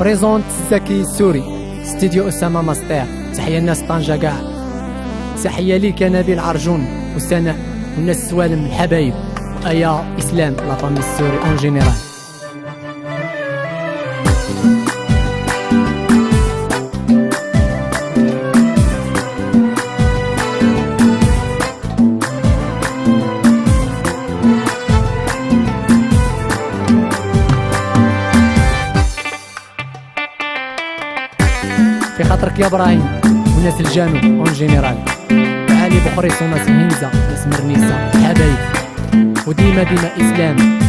بريزونت الزكي السوري استديو أسامة ماستير. تحية الناس طنجة كاع، تحية ليك نبيل عرجون وسناء والناس السوالم الحبايب وأيا إسلام لا فامي السوري اون جينيرال. في خاطرك يا ابراهيم وناس الجنوب اون جينيرال، علي بخريص وناس الهينزة ناس مرنيسة حبايب، وديما اسلام.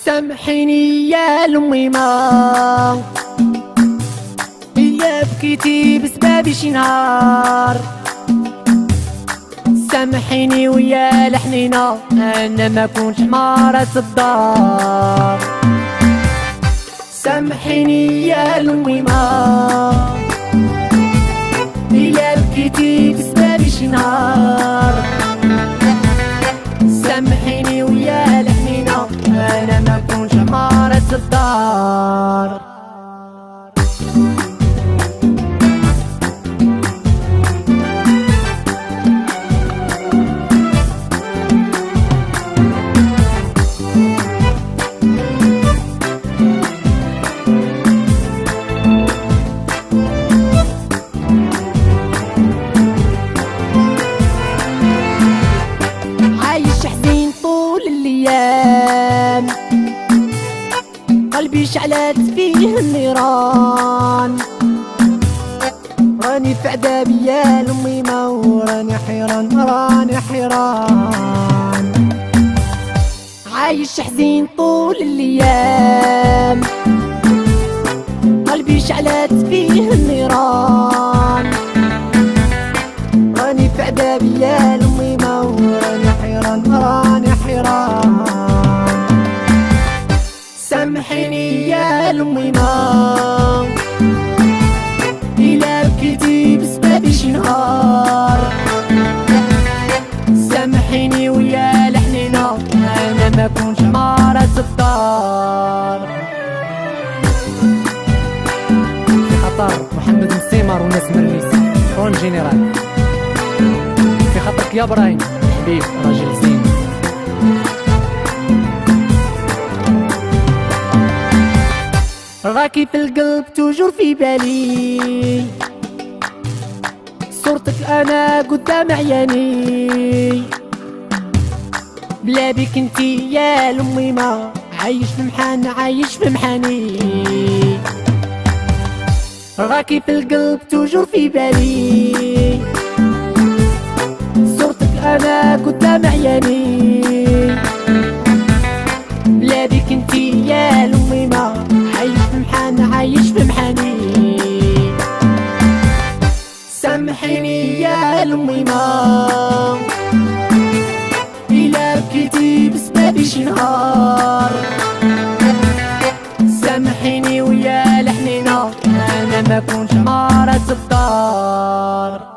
سامحيني يا الميمة إلا بكيتي بسبابي شي نهار، سامحيني ويا الحنينة أنا ما كنتش حمارة الدار. سامحيني يا الميمة إلا بكيتي بسبابي شي نهار، سامحيني ويا الحنينة أنا ما كنتش حمارة الدار. قلبي شعلت فيه النيران، راني في عذابي يا الميمة وراني حيران راني حيران، عايش حزين طول الايام. قلبي شعلت فيه النيران، راني في عذابي يا الميمة وراني حيران راني حيران. سامحيني يا الميمة إلا بكيتي بسبابي شي نهار، سامحيني ويا الحنينة أنا ما كنتش حمارة الدار. في خطر محمد مسيمر وناس مرنيسة اون جينيرال. في خطرك يا ابراهيم حبيب راجل زين. راكي في القلب توجور في بالي، صورتك انا قدام عياني، بلا بيك انتي يا الميمة عايش في محن عايش في محاني. راكي في القلب توجور في بالي، صورتك انا قدام عياني، بلا بيك انتي يا الميمة عايش في محن عايش في محاني. سامحيني يا الميمة إلا بكيتي بسبابي شي نهار، سامحيني ويا الحنينة أنا ما كنتش حمارة الدار.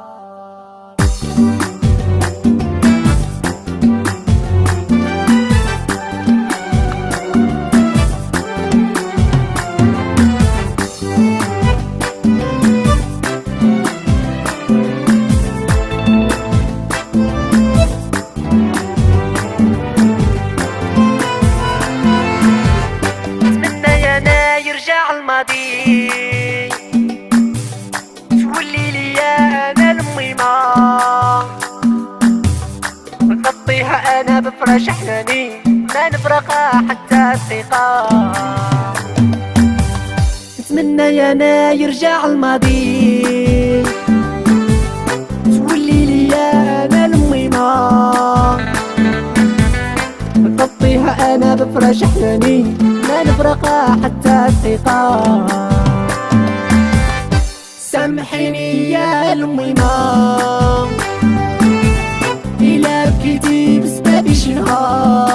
الماضي تولي ليا انا الميمة، ونغطيها انا بفراش حناني ما نفرقها حتى الثقة. نتمنى يا انا يرجع الماضي تولي ليا انا الميمة، نغطيها انا بفراش حناني ما نفرقها حتى الثقة. سامحيني يا الميمة إلا بكيتي بسبابي شي نهار،